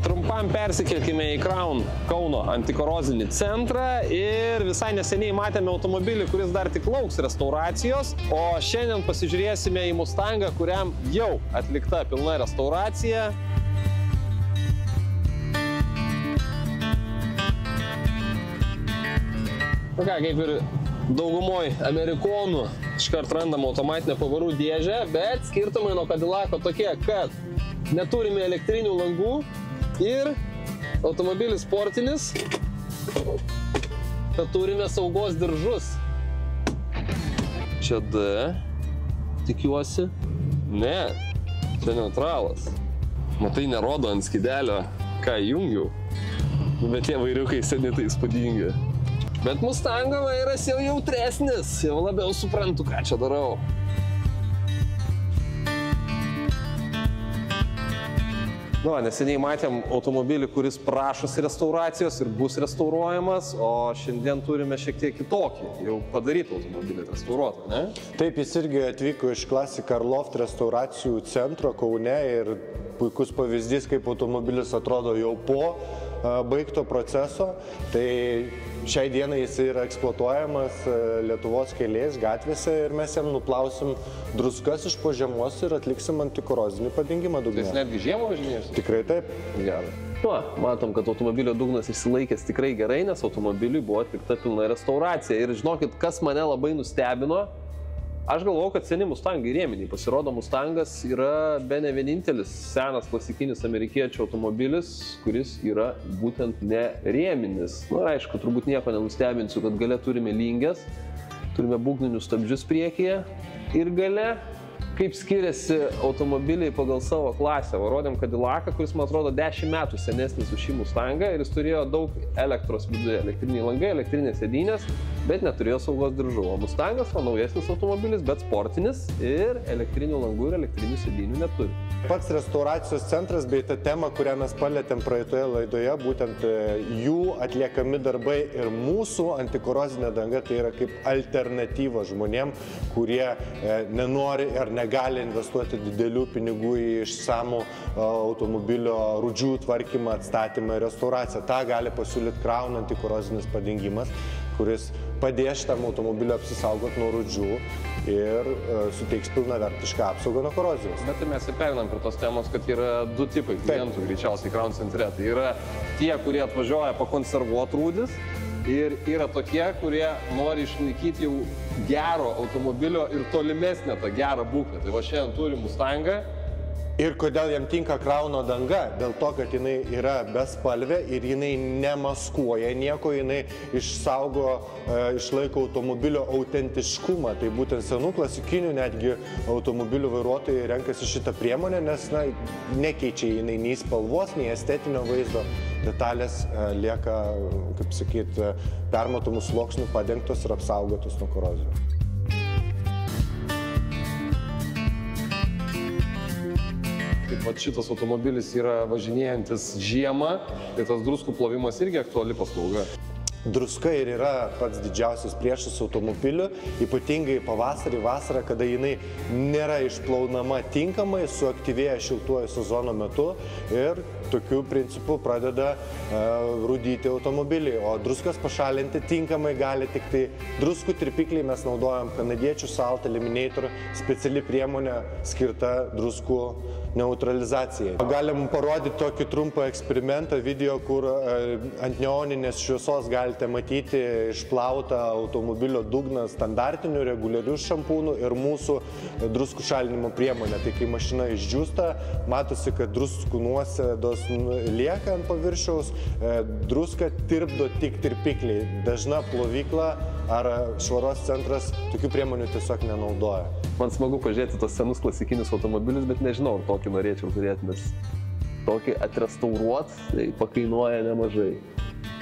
Trumpam persikelkime į Crown Kauno antikorozinį centrą ir visai neseniai matėme automobilį, kuris dar tik lauks restauracijos, o šiandien pasižiūrėsime į Mustangą, kuriam jau atlikta pilna restauracija. Nu ką, kaip ir daugumoj amerikonų, iškart randam automatinę pavarų dėžę, bet skirtumai nuo Cadillac'o tokie, kad neturime elektrinių langų ir automobilis sportinis, kad turime saugos diržus. Čia D, tikiuosi. Ne, čia neutralas. Matai, nerodo ant skydelio, ką jungiau. Bet tie vairiukai seni tai įspūdingi. Bet Mustango vairas jau jautresnis, jau labiau suprantu, ką čia darau. Nu, neseniai matėm automobilį, kuris prašosi restauracijos ir bus restauruojamas, o šiandien turime šiek tiek kitokį, jau padarytą automobilį restauruotą, ne? Taip, jis irgi atvyko iš Classic Car Loft restauracijų centro Kaune ir puikus pavyzdys, kaip automobilis atrodo jau po baigto proceso. Tai šiai dienai jis yra eksploatuojamas Lietuvos keliais, gatvėse ir mes jam nuplausim druskas iš po žiemos ir atliksim antikorozinį padengimą dugne. Tai jis netgi žiemą važinės? Tikrai taip. Gerai. Nu, matom, kad automobilio dugnas išsilaikęs tikrai gerai, nes automobiliui buvo atlikta pilna restauracija. Ir žinokit, kas mane labai nustebino, aš galvojau, kad seni Mustangai rėminiai. Pasirodo, Mustangas yra bene vienintelis senas klasikinis amerikiečių automobilis, kuris yra būtent ne rėminis. Nu, aišku, turbūt nieko nenustebinsiu, kad gale turime linges, turime būgninius stabdžius priekyje ir gale, kaip skiriasi automobiliai pagal savo klasę. Rodėm Cadillac'ą, kuris, man atrodo, 10 metų senesnis už šį Mustangą ir jis turėjo daug elektros viduje, elektriniai langai, elektrinės sėdynės, bet neturėjo saugos diržų. O Mustangas yra naujesnis automobilis, bet sportinis ir elektrinių langų ir elektrinių sėdynių neturi. Pats restauracijos centras bei ta tema, kurią mes palietėm praeitoje laidoje, būtent jų atliekami darbai ir mūsų antikorozinė danga, tai yra kaip alternatyva žmonėm, kurie nenori ar negali investuoti didelių pinigų į išsamų automobilio rūdžių tvarkymą, atstatymą ir restauraciją. Ta gali pasiūlyti Crown antikorozinis padengimas, kuris padės šitam automobilio apsisaugoti nuo rūdžių ir suteiks pilnavertišką apsaugą nuo korozijos. Bet mes ir perinam prie tos temos, kad yra du tipai klientų greičiausiai Crown centre. Tai yra tie, kurie atvažiuoja pakonservuoti rūdis ir yra tokie, kurie nori išlaikyti jau gero automobilio ir tolimesnę tą gerą būklę. Tai va šiandien turim Mustangą. Ir kodėl jam tinka Crowno danga? Dėl to, kad jinai yra bespalvė ir jinai nemaskuoja nieko, jinai išlaiko automobilio autentiškumą. Tai būtent senų klasikinių netgi automobilių vairuotojai renkasi šitą priemonę, nes nekeičia jinai nei spalvos, nei estetinio vaizdo. Detalės lieka, kaip sakyt, permatomų sluoksnių padengtos ir apsaugotos nuo korozijos. Vat šitas automobilis yra važinėjantis žiemą, tai tas druskų plovimas irgi aktuali paslauga. Druska ir yra pats didžiausias priešas automobiliu, ypatingai pavasarį, vasarą, kada jinai nėra išplaunama tinkamai, suaktyvėja šiltuoju sezono metu ir tokiu principu pradeda rūdyti automobilį. O druskas pašalinti tinkamai gali tik tai druskų tirpikliai. Mes naudojam kanadiečių Salt Eliminator, speciali priemonė skirta druskų neutralizacijai. Galim parodyti tokį trumpą eksperimentą, video, kur ant neoninės šviesos galite matyti išplautą automobilio dugną standartinių, reguliarių šampūnų ir mūsų druskų šalinimo priemonę. Tai kai mašina išdžiūsta, matosi, kad druskų nuosėdos lieka ant paviršiaus, druską tirpdo tik tirpikliai. Dažna plovykla ar švaros centras tokių priemonių tiesiog nenaudoja. Man smagu pažiūrėti tos senus klasikinius automobilius, bet nežinau, ar tokį norėčiau turėti, nes tokį atrestauruot tai pakainuoja nemažai.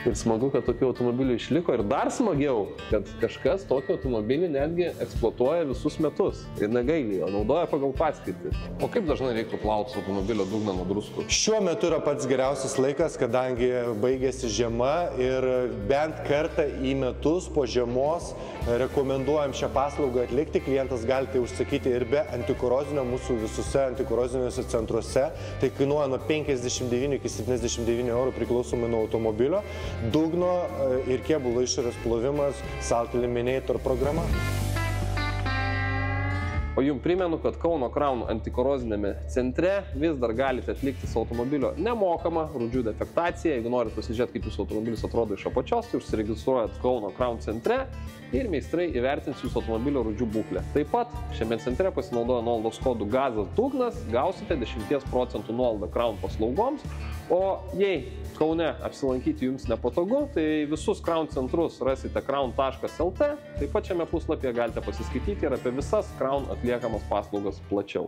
Ir smagu, kad tokių automobilių išliko ir dar smagiau, kad kažkas tokį automobilį netgi eksploatuoja visus metus ir negaili jo, naudoja pagal paskirtį. O kaip dažnai reiktų plauti automobilio dugną nuo druskų? Šiuo metu yra pats geriausias laikas, kadangi baigėsi žiema ir bent kartą į metus po žiemos rekomenduojam šią paslaugą atlikti. Klientas gali tai užsakyti ir be antikorozinio mūsų visose antikoroziniuose centruose. Tai kainuoja nuo 59 iki 79 eurų priklausomai nuo automobilio. Dugno ir kėbulo išorės plovimas Salt Eliminator programa. O jums primenu, kad Kauno Crown antikorozinėme centre vis dar galite atlikti su automobilio nemokamą rūdžių defektaciją. Jeigu norite pasižiūrėti, kaip jūsų automobilis atrodo iš apačios, tai užsiregistruojat Kauno Crown centre ir meistrai įvertins jūsų automobilio rūdžių būklę. Taip pat šiame centre pasinaudoję nuolaidos kodu GAZAS dugnas gausite 10% nuolaidą Crown paslaugoms. O jei Kaune apsilankyti jums nepatogu, tai visus Crown centrus rasite crown.lt. Taip pat šiame puslapyje galite pasiskaityti ir apie visas Crown atliekamas paslaugas plačiau.